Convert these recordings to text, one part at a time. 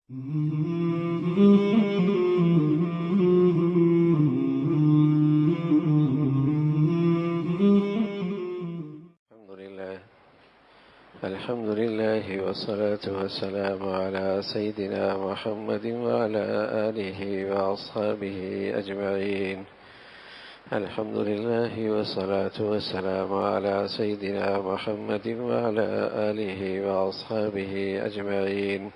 الحمد لله والصلاة والسلام على سيدنا محمد وعلى آله وأصحابه أجمعين. الحمد لله والصلاة والسلام على سيدنا محمد وعلى آله وأصحابه أجمعين.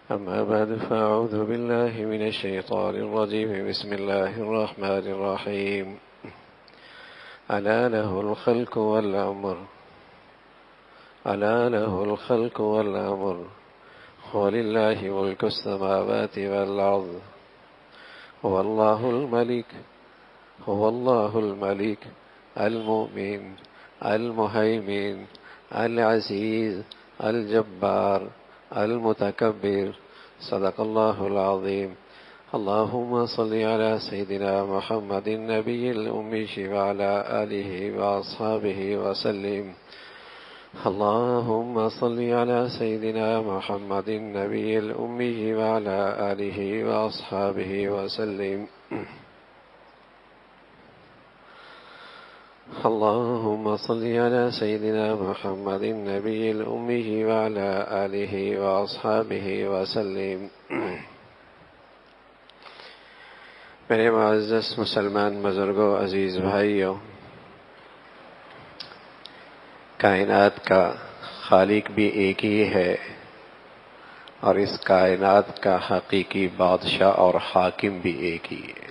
أما بعد، فأعوذ بالله من الشيطان الرجيم. بسم الله الرحمن الرحيم. ألا له الخلق والأمر ألا له الخلق والأمر ولله ملك السماوات والأرض هو الله الملك المؤمن المهيمن العزيز الجبار المتكبر. صدق الله العظيم. اللهم صل على سيدنا محمد النبي الأمي وعلى آله وأصحابه وسلم. اللهم صل على سيدنا محمد النبي الأمي وعلى آله وأصحابه وسلم. اللهم صل على سيدنا محمد النبي الأمي وعلى آله وأصحابه وسلم. میرے معزز مسلمان بزرگوں، عزیز بھائیوں، کائنات کا خالق بھی ایک ہی ہے اور اس کائنات کا حقیقی بادشاہ اور حاکم بھی ایک ہی ہے.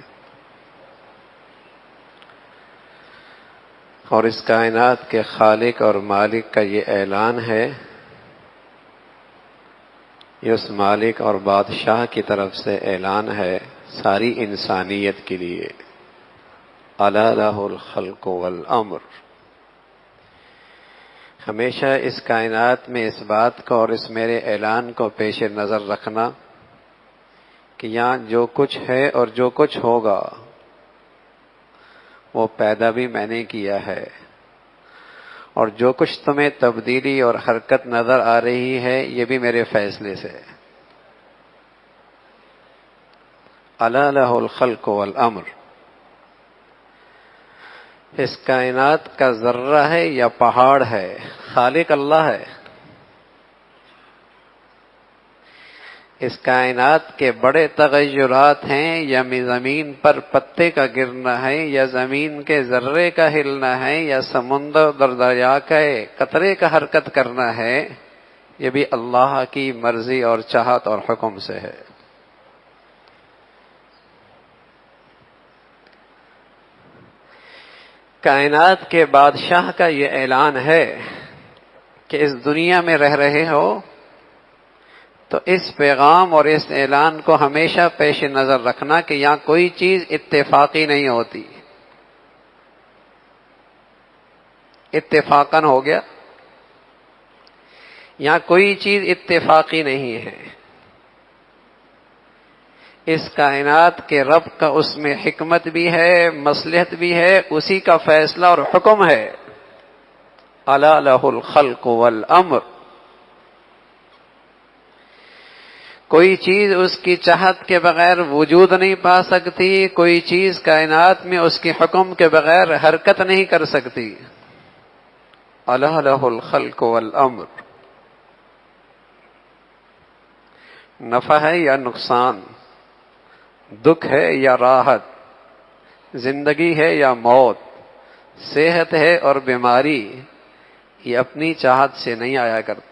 اور اس کائنات کے خالق اور مالک کا یہ اعلان ہے، یہ اس مالک اور بادشاہ کی طرف سے اعلان ہے ساری انسانیت کے لیے. الا لہ الخلق والامر. ہمیشہ اس کائنات میں اس بات کو اور اس میرے اعلان کو پیش نظر رکھنا کہ یہاں جو کچھ ہے اور جو کچھ ہوگا وہ پیدا بھی میں نے کیا ہے، اور جو کچھ تمہیں تبدیلی اور حرکت نظر آ رہی ہے یہ بھی میرے فیصلے سے. الا لہ الخلق والامر. اس کائنات کا ذرہ ہے یا پہاڑ ہے، خالق اللہ ہے. اس کائنات کے بڑے تغیرات ہیں، یا زمین پر پتے کا گرنا ہے، یا زمین کے ذرے کا ہلنا ہے، یا سمندر در دریا کا قطرے کا حرکت کرنا ہے، یہ بھی اللہ کی مرضی اور چاہت اور حکم سے ہے. کائنات کے بادشاہ کا یہ اعلان ہے کہ اس دنیا میں رہ رہے ہو تو اس پیغام اور اس اعلان کو ہمیشہ پیش نظر رکھنا کہ یہاں کوئی چیز اتفاقی نہیں ہوتی. اتفاقاً ہو گیا، یہاں کوئی چیز اتفاقی نہیں ہے. اس کائنات کے رب کا اس میں حکمت بھی ہے، مصلحت بھی ہے، اسی کا فیصلہ اور حکم ہے. الا لہ الخلق والامر. کوئی چیز اس کی چاہت کے بغیر وجود نہیں پا سکتی، کوئی چیز کائنات میں اس کے حکم کے بغیر حرکت نہیں کر سکتی. الا لہ الخلق والامر. نفع ہے یا نقصان، دکھ ہے یا راحت، زندگی ہے یا موت، صحت ہے اور بیماری، یہ اپنی چاہت سے نہیں آیا کرتے.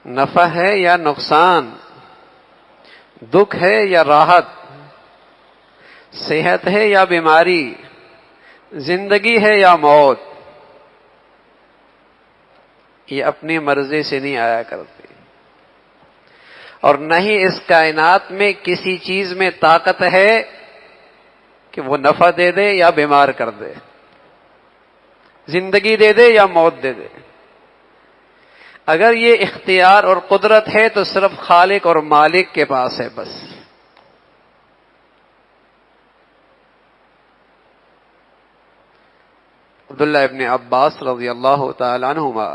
نفع ہے یا نقصان، دکھ ہے یا راحت، صحت ہے یا بیماری، زندگی ہے یا موت، یہ اپنی مرضی سے نہیں آیا کرتی. اور نہ ہی اس کائنات میں کسی چیز میں طاقت ہے کہ وہ نفع دے دے یا بیمار کر دے، زندگی دے دے یا موت دے دے. اگر یہ اختیار اور قدرت ہے تو صرف خالق اور مالک کے پاس ہے بس. عبداللہ ابن عباس رضی اللہ تعالی عنہما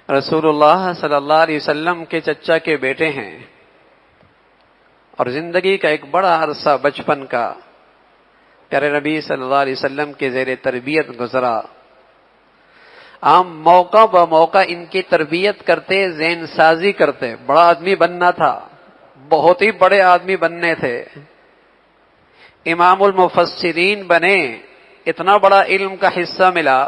رسول اللہ صلی اللہ علیہ وسلم کے چچا کے بیٹے ہیں، اور زندگی کا ایک بڑا عرصہ بچپن کا پیارے نبی صلی اللہ علیہ وسلم کے زیر تربیت گزرا۔ عام موقع بموقع ان کی تربیت کرتے، ذہن سازی کرتے۔ بڑا آدمی بننا تھا، بہت ہی بڑے آدمی بننے تھے، امام المفسرین بنے، اتنا بڑا علم کا حصہ ملا،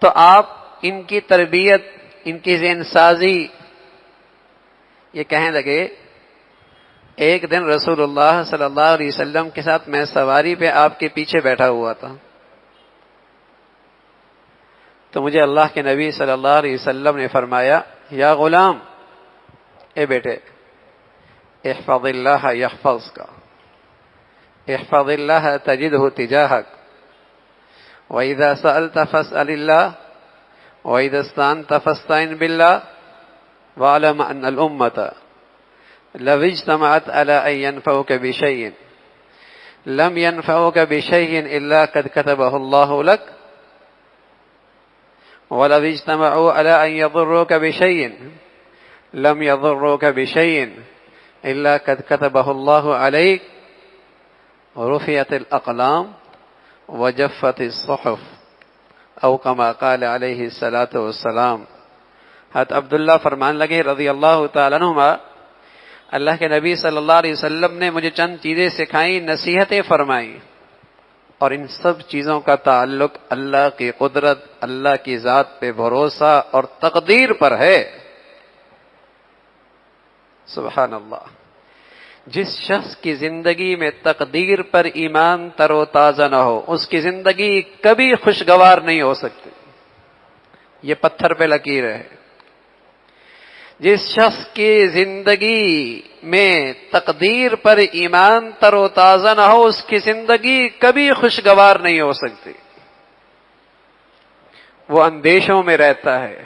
تو آپ ان کی تربیت، ان کی ذہن سازی، یہ کہنے لگے۔ ایک دن رسول اللہ صلی اللہ علیہ وسلم کے ساتھ میں سواری پہ آپ کے پیچھے بیٹھا ہوا تھا، تو مجھے اللہ کے نبی صلی اللہ علیہ وسلم نے فرمایا، یا غلام، اے بیٹے، احفظ اللہ یحفظک، احفظ اللہ تجدہ تجاہک، وَإِذَا سَأَلْتَ فَاسْأَلِ اللَّهَ وَإِذَا اسْتَعَنْتَ فَاسْتَعِنْ بِاللَّهِ وَاعْلَمْ أَنَّ الْأُمَّةَ لو اجتمعت على أن ينفعوك بشيء لم ينفعوك بشيء إلا قد كتبه الله لك ولو اجتمعوا على أن يضروك بشيء لم يضروك بشيء إلا قد كتبه الله عليك رفعت الأقلام وجفت الصحف او كما قال علیہ الصلاۃ والسلام۔ حضرت عبداللہ فرمان لگے رضی اللہ تعالیٰ عنہما، اللہ کے نبی صلی اللہ علیہ وسلم نے مجھے چند چیزیں سکھائیں، نصیحتیں فرمائیں، اور ان سب چیزوں کا تعلق اللہ کی قدرت، اللہ کی ذات پہ بھروسہ اور تقدیر پر ہے۔ سبحان اللہ۔ جس شخص کی زندگی میں تقدیر پر ایمان تر و تازہ نہ ہو، اس کی زندگی کبھی خوشگوار نہیں ہو سکتی، یہ پتھر پہ لکیر ہے۔ جس شخص کی زندگی میں تقدیر پر ایمان تر و تازہ نہ ہو، اس کی زندگی کبھی خوشگوار نہیں ہو سکتی۔ وہ اندیشوں میں رہتا ہے،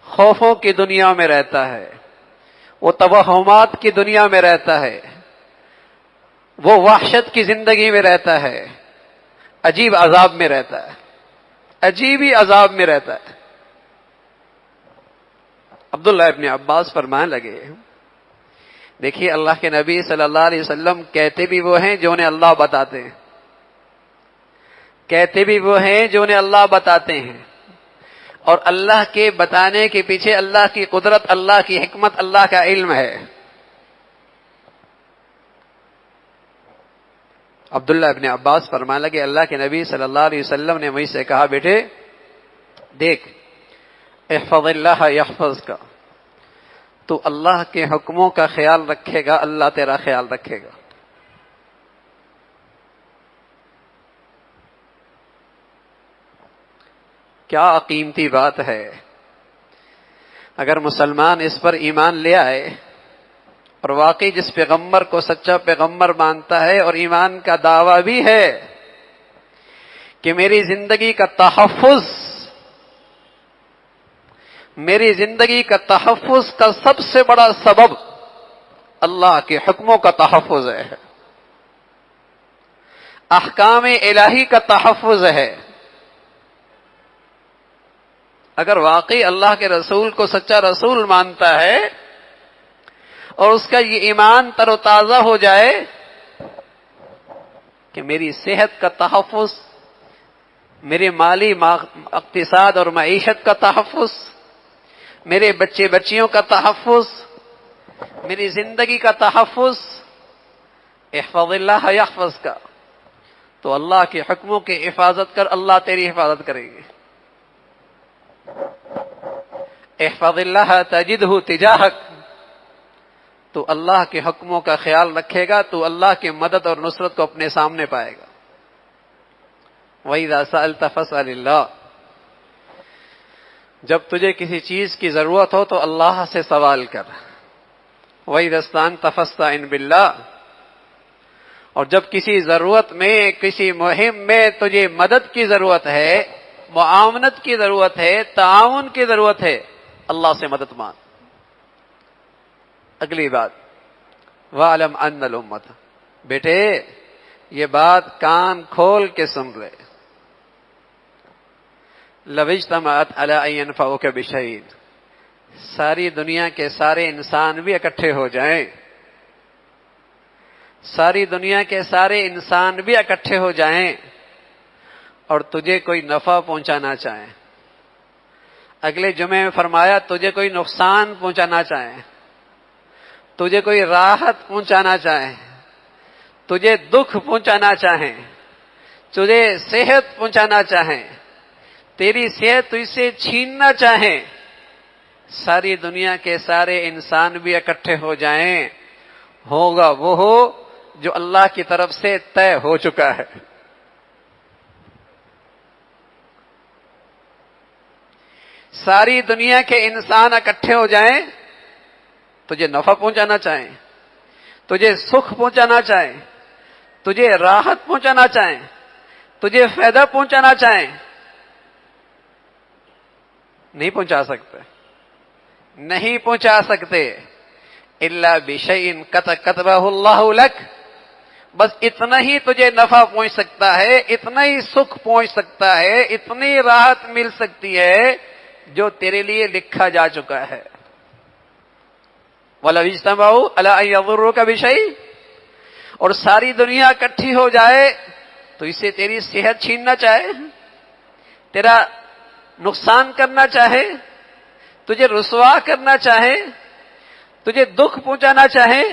خوفوں کی دنیا میں رہتا ہے، وہ توہمات کی دنیا میں رہتا ہے، وہ وحشت کی زندگی میں رہتا ہے، عجیب عذاب میں رہتا ہے، عجیب ہی عذاب میں رہتا ہے۔ عبداللہ ابن عباس فرمانے لگے، دیکھیے اللہ کے نبی صلی اللہ علیہ وسلم کہتے بھی وہ ہیں جو انہیں اللہ بتاتے ہیں، کہتے بھی وہ ہیں جو انہیں اللہ بتاتے ہیں، اور اللہ کے بتانے کے پیچھے اللہ کی قدرت، اللہ کی حکمت، اللہ کا علم ہے۔ عبداللہ ابن عباس فرمانے لگے، اللہ کے نبی صلی اللہ علیہ وسلم نے مجھ سے کہا، بیٹے دیکھ، احفظ اللہ یحفظک، تو اللہ کے حکموں کا خیال رکھے گا، اللہ تیرا خیال رکھے گا۔ کیا قیمتی بات ہے، اگر مسلمان اس پر ایمان لے آئے اور واقعی جس پیغمبر کو سچا پیغمبر مانتا ہے اور ایمان کا دعویٰ بھی ہے کہ میری زندگی کا تحفظ، میری زندگی کا تحفظ کا سب سے بڑا سبب اللہ کے حکموں کا تحفظ ہے، احکام الہی کا تحفظ ہے۔ اگر واقعی اللہ کے رسول کو سچا رسول مانتا ہے اور اس کا یہ ایمان تر و تازہ ہو جائے کہ میری صحت کا تحفظ، میرے مالی اقتصاد اور معیشت کا تحفظ، میرے بچے بچیوں کا تحفظ، میری زندگی کا تحفظ، احفظ اللہ یحفظ کا، تو اللہ کے حکموں کی حفاظت کر، اللہ تیری حفاظت کریں گے۔ احفظ اللہ تجدہ تجاہک، تو اللہ کے حکموں کا خیال رکھے گا تو اللہ کی مدد اور نصرت کو اپنے سامنے پائے گا۔ وَإِذَا سَأَلْتَ فَاسْأَلِ اللَّهَ، جب تجھے کسی چیز کی ضرورت ہو تو اللہ سے سوال کر۔ وَإِذَا اسْتَعَنْتَ فَاسْتَعِنْ بِاللَّهِ، اور جب کسی ضرورت میں، کسی مہم میں تجھے مدد کی ضرورت ہے، معاونت کی ضرورت ہے، تعاون کی ضرورت ہے، اللہ سے مدد مانگ۔ اگلی بات، وَاعْلَمْ أَنَّ الْأُمَّةَ، بیٹے یہ بات کان کھول کے سن لے. لو اجتمعت علی ان ينفعوک بشیء، ساری دنیا کے سارے انسان بھی اکٹھے ہو جائیں، ساری دنیا کے سارے انسان بھی اکٹھے ہو جائیں اور تجھے کوئی نفع پہنچانا چاہیں. اگلے جمعے میں فرمایا تجھے کوئی نقصان پہنچانا چاہیں، تجھے کوئی راحت پہنچانا چاہیں، تجھے دکھ پہنچانا چاہیں، تجھے صحت پہنچانا چاہیں، تیری صحت تجھ سے چھیننا چاہیں، ساری دنیا کے سارے انسان بھی اکٹھے ہو جائیں، ہوگا وہ ہو جو اللہ کی طرف سے طے ہو چکا ہے. ساری دنیا کے انسان اکٹھے ہو جائیں، تجھے نفع پہنچانا چاہیں، تجھے سکھ پہنچانا چاہیں، تجھے راحت پہنچانا چاہیں، تجھے فائدہ پہنچانا چاہیں، نہیں پہنچا سکتے، نہیں پہنچا سکتے. الا بشیء قد كتبه اللہ لک، بس اتنا ہی تجھے نفع پہنچ سکتا ہے، اتنا ہی سکھ پہنچ سکتا ہے، اتنی راحت مل سکتی ہے جو تیرے لیے لکھا جا چکا ہے. وَلَوِ اجْتَمَعُوا عَلَىٰ أَن يَضُرُّوكَ بِشَيْءٍ، اور ساری دنیا اکٹھی ہو جائے تو اسے تیری صحت چھیننا چاہے، تیرا نقصان کرنا چاہے، تجھے رسوا کرنا چاہے، تجھے دکھ پہنچانا چاہے،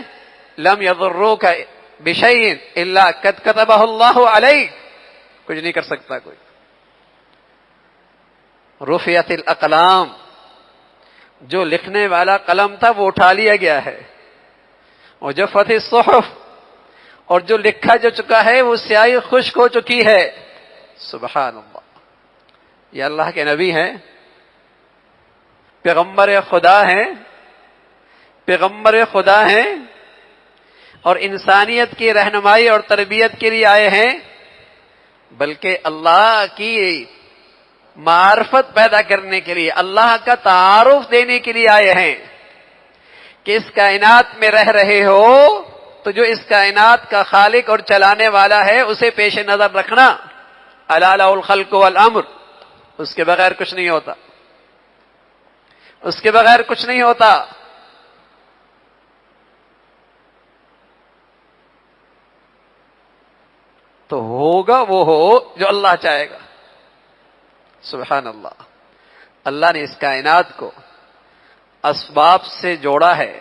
لم يضروک بشیء الا قد كتبہ اللہ علیک، کچھ نہیں کر سکتا کوئی. رفعت الاقلام، جو لکھنے والا قلم تھا وہ اٹھا لیا گیا ہے. اور جفت الصحف، اور جو لکھا جو چکا ہے وہ سیاہی خشک ہو چکی ہے. سبحان اللہ. یہ اللہ کے نبی ہیں، پیغمبر خدا ہیں، پیغمبر خدا ہیں، اور انسانیت کی رہنمائی اور تربیت کے لیے آئے ہیں، بلکہ اللہ کی معرفت پیدا کرنے کے لیے، اللہ کا تعارف دینے کے لیے آئے ہیں کہ اس کائنات میں رہ رہے ہو تو جو اس کائنات کا خالق اور چلانے والا ہے اسے پیش نظر رکھنا. الا لہ الخلق والامر، اس کے بغیر کچھ نہیں ہوتا، اس کے بغیر کچھ نہیں ہوتا. تو ہوگا وہ ہو جو اللہ چاہے گا. سبحان اللہ. اللہ نے اس کائنات کو اسباب سے جوڑا ہے،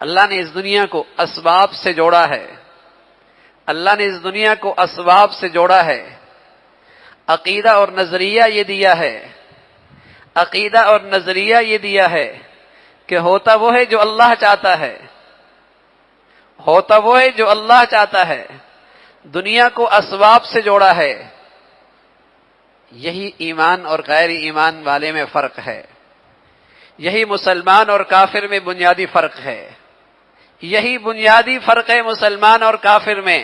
اللہ نے اس دنیا کو اسباب سے جوڑا ہے، اللہ نے اس دنیا کو اسباب سے جوڑا ہے. عقیدہ اور نظریہ یہ دیا ہے، عقیدہ اور نظریہ یہ دیا ہے کہ ہوتا وہ ہے جو اللہ چاہتا ہے، ہوتا وہ ہے جو اللہ چاہتا ہے. دنیا کو اسباب سے جوڑا ہے. یہی ایمان اور غیر ایمان والے میں فرق ہے، یہی مسلمان اور کافر میں بنیادی فرق ہے. یہی بنیادی فرق ہے مسلمان اور کافر میں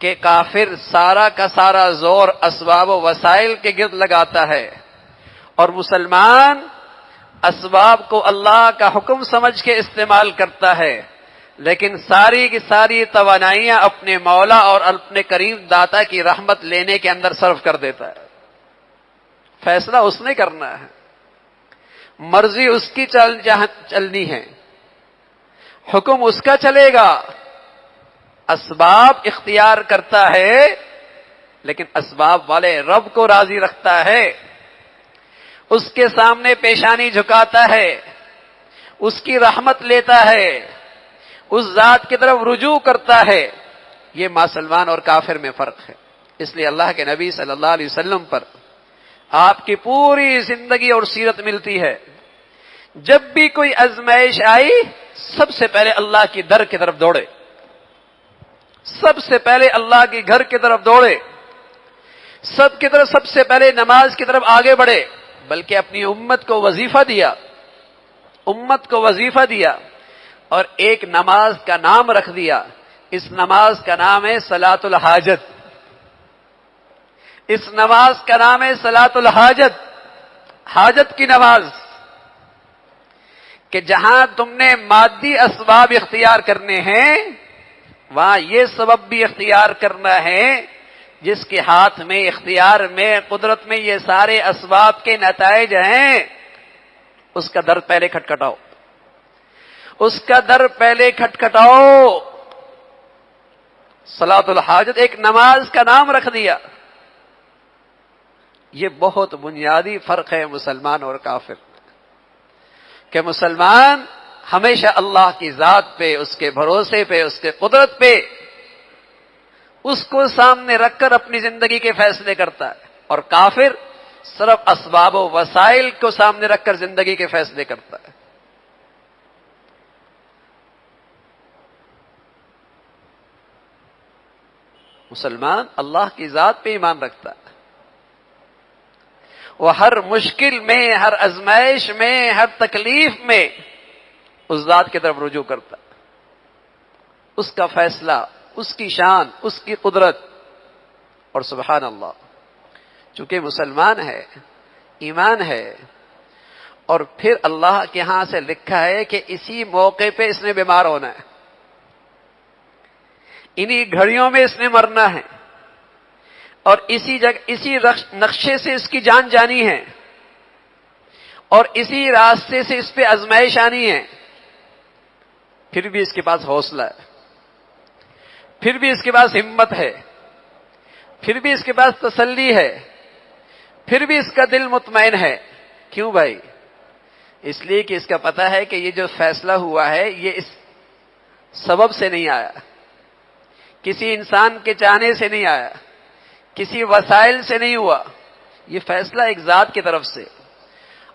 کہ کافر سارا کا سارا زور اسباب و وسائل کے گرد لگاتا ہے، اور مسلمان اسباب کو اللہ کا حکم سمجھ کے استعمال کرتا ہے، لیکن ساری کی ساری توانائیاں اپنے مولا اور اپنے کریم داتا کی رحمت لینے کے اندر صرف کر دیتا ہے. فیصلہ اس نے کرنا ہے، مرضی اس کی چلنی ہے، حکم اس کا چلے گا. اسباب اختیار کرتا ہے لیکن اسباب والے رب کو راضی رکھتا ہے، اس کے سامنے پیشانی جھکاتا ہے، اس کی رحمت لیتا ہے، اس ذات کی طرف رجوع کرتا ہے. یہ مسلمان اور کافر میں فرق ہے. اس لیے اللہ کے نبی صلی اللہ علیہ وسلم پر آپ کی پوری زندگی اور سیرت ملتی ہے. جب بھی کوئی آزمائش آئی سب سے پہلے اللہ کی در کی طرف دوڑے، سب سے پہلے اللہ کے گھر کی طرف دوڑے، سب سے پہلے نماز کی طرف آگے بڑھے، بلکہ اپنی امت کو وظیفہ دیا، امت کو وظیفہ دیا اور ایک نماز کا نام رکھ دیا. اس نماز کا نام ہے صلاۃ الحاجت. اس نماز کا نام ہے صلاۃ الحاجت، حاجت کی نماز. کہ جہاں تم نے مادی اسباب اختیار کرنے ہیں وہاں یہ سبب بھی اختیار کرنا ہے جس کے ہاتھ میں، اختیار میں، قدرت میں یہ سارے اسباب کے نتائج ہیں، اس کا در پہلے کھٹکھٹاؤ، اس کا در پہلے کھٹکھٹاؤ۔ صلاۃ الحاجت ایک نماز کا نام رکھ دیا۔ یہ بہت بنیادی فرق ہے مسلمان اور کافر، کہ مسلمان ہمیشہ اللہ کی ذات پہ، اس کے بھروسے پہ، اس کے قدرت پہ، اس کو سامنے رکھ کر اپنی زندگی کے فیصلے کرتا ہے، اور کافر صرف اسباب و وسائل کو سامنے رکھ کر زندگی کے فیصلے کرتا ہے۔ مسلمان اللہ کی ذات پہ ایمان رکھتا ہے، وہ ہر مشکل میں، ہر آزمائش میں، ہر تکلیف میں اس ذات کی طرف رجوع کرتا ہے، اس کا فیصلہ، اس کی شان، اس کی قدرت۔ اور سبحان اللہ، چونکہ مسلمان ہے، ایمان ہے، اور پھر اللہ کے ہاں سے لکھا ہے کہ اسی موقع پہ اس نے بیمار ہونا ہے، انہی گھڑیوں میں اس نے مرنا ہے، اور اسی جگہ، اسی نقشے سے اس کی جان جانی ہے، اور اسی راستے سے اس پہ آزمائش آنی ہے، پھر بھی اس کے پاس حوصلہ ہے، پھر بھی اس کے پاس ہمت ہے، پھر بھی اس کے پاس تسلی ہے، پھر بھی اس کا دل مطمئن ہے۔ کیوں بھائی؟ اس لیے کہ اس کا پتہ ہے کہ یہ جو فیصلہ ہوا ہے یہ اس سبب سے نہیں آیا، کسی انسان کے چاہنے سے نہیں آیا، کسی وسائل سے نہیں ہوا، یہ فیصلہ ایک ذات کی طرف سے،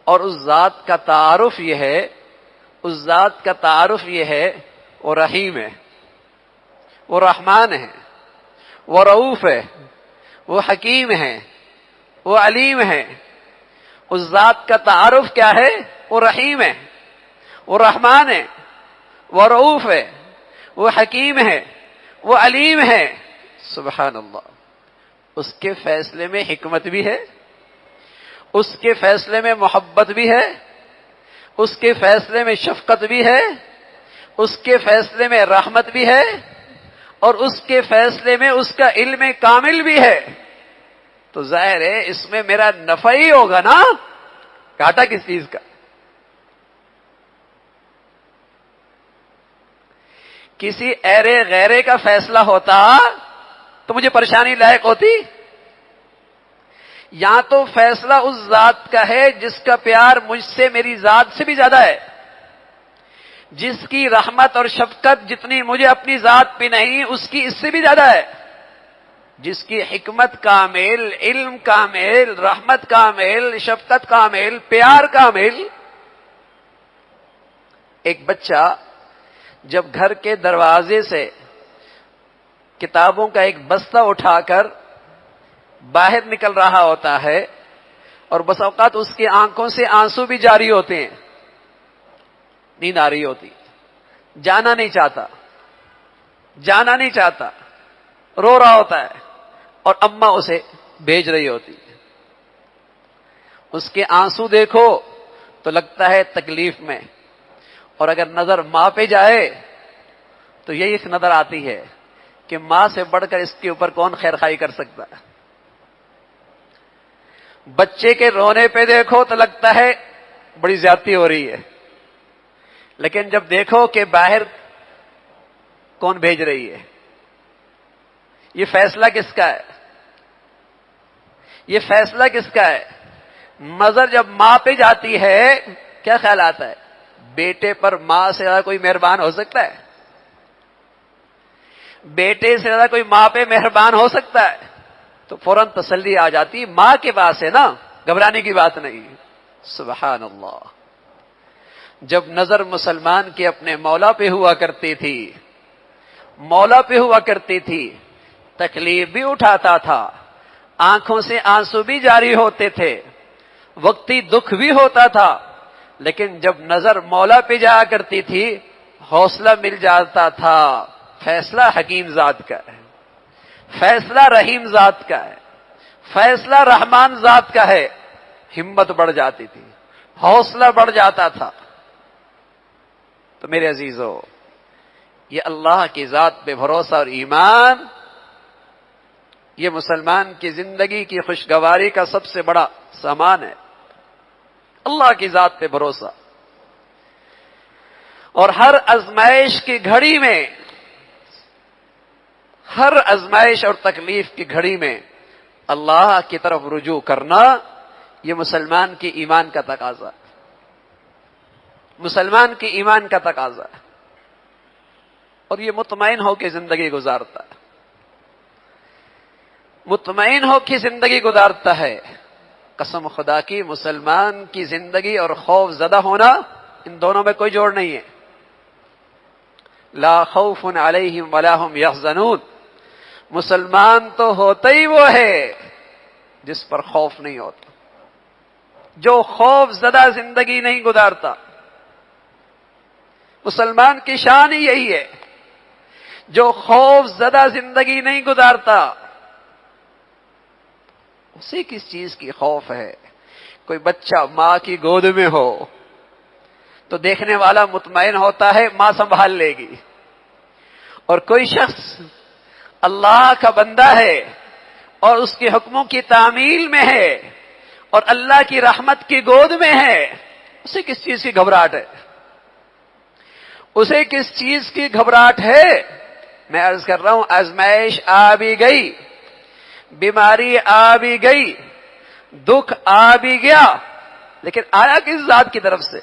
اور اس ذات کا تعارف یہ ہے، اس ذات کا تعارف یہ ہے وہ رحیم ہے، وہ رحمان ہے، وہ رؤوف ہے، وہ حکیم ہے، وہ علیم ہے۔ اس ذات کا تعارف کیا ہے؟ وہ رحیم ہے، وہ رحمان ہے، وہ رؤوف ہے، وہ حکیم ہے، وہ علیم ہے۔ سبحان اللہ، اس کے فیصلے میں حکمت بھی ہے، اس کے فیصلے میں محبت بھی ہے، اس کے فیصلے میں شفقت بھی ہے، اس کے فیصلے میں رحمت بھی ہے، اور اس کے فیصلے میں اس کا علم کامل بھی ہے۔ تو ظاہر ہے اس میں میرا نفع ہی ہوگا نا، گھاٹا کس چیز کا؟ کسی ایرے غیرے کا فیصلہ ہوتا تو مجھے پریشانی لائق ہوتی؟ یہاں تو فیصلہ اس ذات کا ہے جس کا پیار مجھ سے، میری ذات سے بھی زیادہ ہے، جس کی رحمت اور شفقت جتنی مجھے اپنی ذات پہ نہیں، اس کی اس سے بھی زیادہ ہے، جس کی حکمت کامل، علم کامل، رحمت کامل، شفقت کامل، پیار کامل۔ ایک بچہ جب گھر کے دروازے سے کتابوں کا ایک بستہ اٹھا کر باہر نکل رہا ہوتا ہے، اور بس اوقات اس کی آنکھوں سے آنسو بھی جاری ہوتے ہیں، نیند آ رہی ہوتی، جانا نہیں چاہتا، جانا نہیں چاہتا، رو رہا ہوتا ہے، اور اماں اسے بھیج رہی ہوتی ہے۔ اس کے آنسو دیکھو تو لگتا ہے تکلیف میں، اور اگر نظر ماں پہ جائے تو یہی ایک نظر آتی ہے کہ ماں سے بڑھ کر اس کے اوپر کون خیر خائی کر سکتا ہے۔ بچے کے رونے پہ دیکھو تو لگتا ہے بڑی زیادتی ہو رہی ہے، لیکن جب دیکھو کہ باہر کون بھیج رہی ہے، یہ فیصلہ کس کا ہے؟ یہ فیصلہ کس کا ہے؟ نظر جب ماں پہ جاتی ہے کیا خیال آتا ہے؟ بیٹے پر ماں سے زیادہ کوئی مہربان ہو سکتا ہے؟ بیٹے سے زیادہ کوئی ماں پہ مہربان ہو سکتا ہے؟ تو فوراً تسلی آ جاتی، ماں کے پاس ہے نا، گھبرانے کی بات نہیں۔ سبحان اللہ، جب نظر مسلمان کی اپنے مولا پہ ہوا کرتی تھی، مولا پہ ہوا کرتی تھی، تکلیف بھی اٹھاتا تھا، آنکھوں سے آنسو بھی جاری ہوتے تھے، وقتی دکھ بھی ہوتا تھا، لیکن جب نظر مولا پہ جایا کرتی تھی حوصلہ مل جاتا تھا۔ فیصلہ حکیم ذات کا ہے، فیصلہ رحیم ذات کا ہے، فیصلہ رحمان ذات کا ہے۔ ہمت بڑھ جاتی تھی، حوصلہ بڑھ جاتا تھا۔ تو میرے عزیزو، یہ اللہ کی ذات پہ بھروسہ اور ایمان، یہ مسلمان کی زندگی کی خوشگواری کا سب سے بڑا سامان ہے، اللہ کی ذات پہ بھروسہ۔ اور ہر آزمائش کی گھڑی میں، ہر آزمائش اور تکلیف کی گھڑی میں اللہ کی طرف رجوع کرنا، یہ مسلمان کی ایمان کا تقاضا ہے، مسلمان کی ایمان کا تقاضا ہے، اور یہ مطمئن ہو کے زندگی گزارتا ہے، مطمئن ہو کے زندگی گزارتا ہے۔ قسم خدا کی، مسلمان کی زندگی اور خوف زدہ ہونا، ان دونوں میں کوئی جوڑ نہیں ہے۔ لا خوف علیہم ولا هم یحزنون، مسلمان تو ہوتا ہی وہ ہے جس پر خوف نہیں ہوتا، جو خوف زدہ زندگی نہیں گزارتا۔ مسلمان کی شان ہی یہی ہے، جو خوف زدہ زندگی نہیں گزارتا۔ اسے کس چیز کی خوف ہے؟ کوئی بچہ ماں کی گود میں ہو تو دیکھنے والا مطمئن ہوتا ہے ماں سنبھال لے گی، اور کوئی شخص اللہ کا بندہ ہے اور اس کے حکموں کی تعمیل میں ہے اور اللہ کی رحمت کی گود میں ہے، اسے کس چیز کی گھبراہٹ ہے؟ اسے کس چیز کی گھبراہٹ ہے؟ میں عرض کر رہا ہوں، آزمائش آ بھی گئی، بیماری آ بھی گئی، دکھ آ بھی گیا، لیکن آیا کس ذات کی طرف سے؟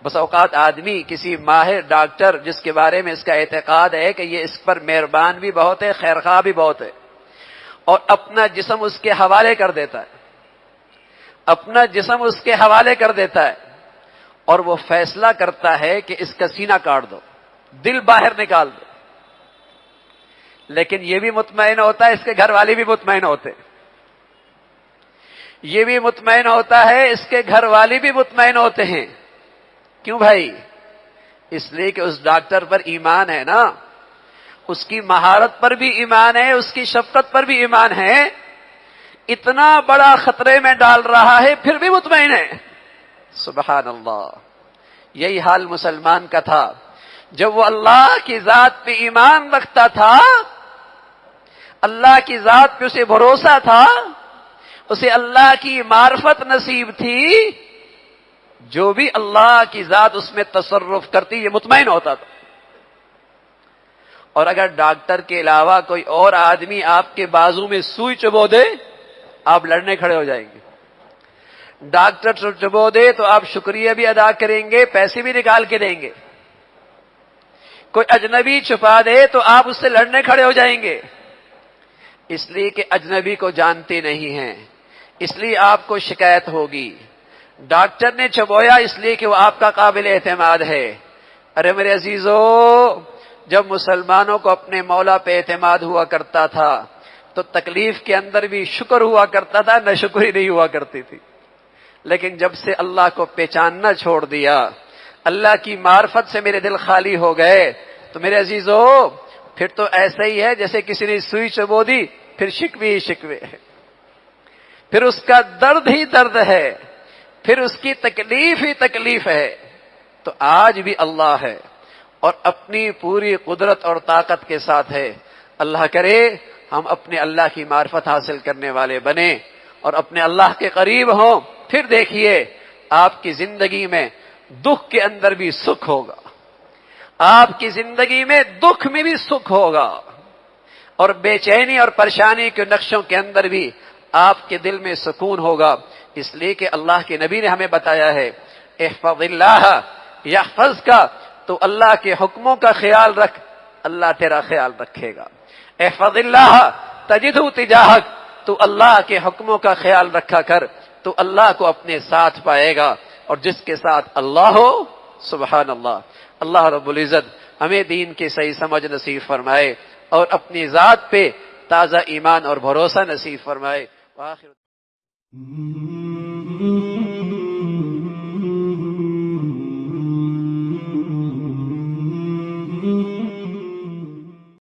بس اوقات آدمی کسی ماہر ڈاکٹر جس کے بارے میں اس کا اعتقاد ہے کہ یہ اس پر مہربان بھی بہت ہے، خیرخواہ بھی بہت ہے، اور اپنا جسم اس کے حوالے کر دیتا ہے، اپنا جسم اس کے حوالے کر دیتا ہے، اور وہ فیصلہ کرتا ہے کہ اس کا سینہ کاٹ دو، دل باہر نکال دو۔ لیکن یہ بھی مطمئن ہوتا ہے، اس کے گھر والے بھی مطمئن ہوتے، یہ بھی مطمئن ہوتا ہے، اس کے گھر والے بھی مطمئن ہوتے ہیں۔ کیوں بھائی؟ اس لیے کہ اس ڈاکٹر پر ایمان ہے نا، اس کی مہارت پر بھی ایمان ہے، اس کی شفقت پر بھی ایمان ہے، اتنا بڑا خطرے میں ڈال رہا ہے پھر بھی مطمئن ہے۔ سبحان اللہ، یہی حال مسلمان کا تھا جب وہ اللہ کی ذات پہ ایمان رکھتا تھا، اللہ کی ذات پہ اسے بھروسہ تھا، اسے اللہ کی معرفت نصیب تھی، جو بھی اللہ کی ذات اس میں تصرف کرتی یہ مطمئن ہوتا تھا۔ اور اگر ڈاکٹر کے علاوہ کوئی اور آدمی آپ کے بازو میں سوئی چبو دے، آپ لڑنے کھڑے ہو جائیں گے۔ ڈاکٹر چبو دے تو آپ شکریہ بھی ادا کریں گے، پیسے بھی نکال کے دیں گے۔ کوئی اجنبی چھپا دے تو آپ اس سے لڑنے کھڑے ہو جائیں گے، اس لیے کہ اجنبی کو جانتے نہیں ہیں، اس لیے آپ کو شکایت ہوگی۔ ڈاکٹر نے چبویا اس لیے کہ وہ آپ کا قابل اعتماد ہے۔ ارے میرے عزیزو، جب مسلمانوں کو اپنے مولا پہ اعتماد ہوا کرتا تھا تو تکلیف کے اندر بھی شکر ہوا کرتا تھا، نہ شکری نہیں ہوا کرتی تھی۔ لیکن جب سے اللہ کو پہچاننا چھوڑ دیا، اللہ کی معرفت سے میرے دل خالی ہو گئے، تو میرے عزیزو پھر تو ایسا ہی ہے جیسے کسی نے سوئی چبو دی، پھر شکوے ہی شکوے ہے، پھر اس کا درد ہی درد ہے، پھر اس کی تکلیف ہی تکلیف ہے۔ تو آج بھی اللہ ہے اور اپنی پوری قدرت اور طاقت کے ساتھ ہے۔ اللہ کرے ہم اپنے اللہ کی معرفت حاصل کرنے والے بنے اور اپنے اللہ کے قریب ہوں، پھر دیکھیے آپ کی زندگی میں دکھ کے اندر بھی سکھ ہوگا، آپ کی زندگی میں دکھ میں بھی سکھ ہوگا، اور بے چینی اور پریشانی کے نقشوں کے اندر بھی آپ کے دل میں سکون ہوگا۔ اس لیے کہ اللہ کے نبی نے ہمیں بتایا ہے، احفظ اللہ یحفظک، تو اللہ کے حکموں کا خیال رکھ، اللہ تیرا خیال رکھے گا۔ احفظ اللہ تجدہ تجاہک، تو اللہ کے حکموں کا خیال رکھا کر، تو اللہ کو اپنے ساتھ پائے گا، اور جس کے ساتھ اللہ ہو، سبحان اللہ۔ اللہ رب العزت ہمیں دین کی صحیح سمجھ نصیب فرمائے اور اپنی ذات پہ تازہ ایمان اور بھروسہ نصیب فرمائے۔ وآخر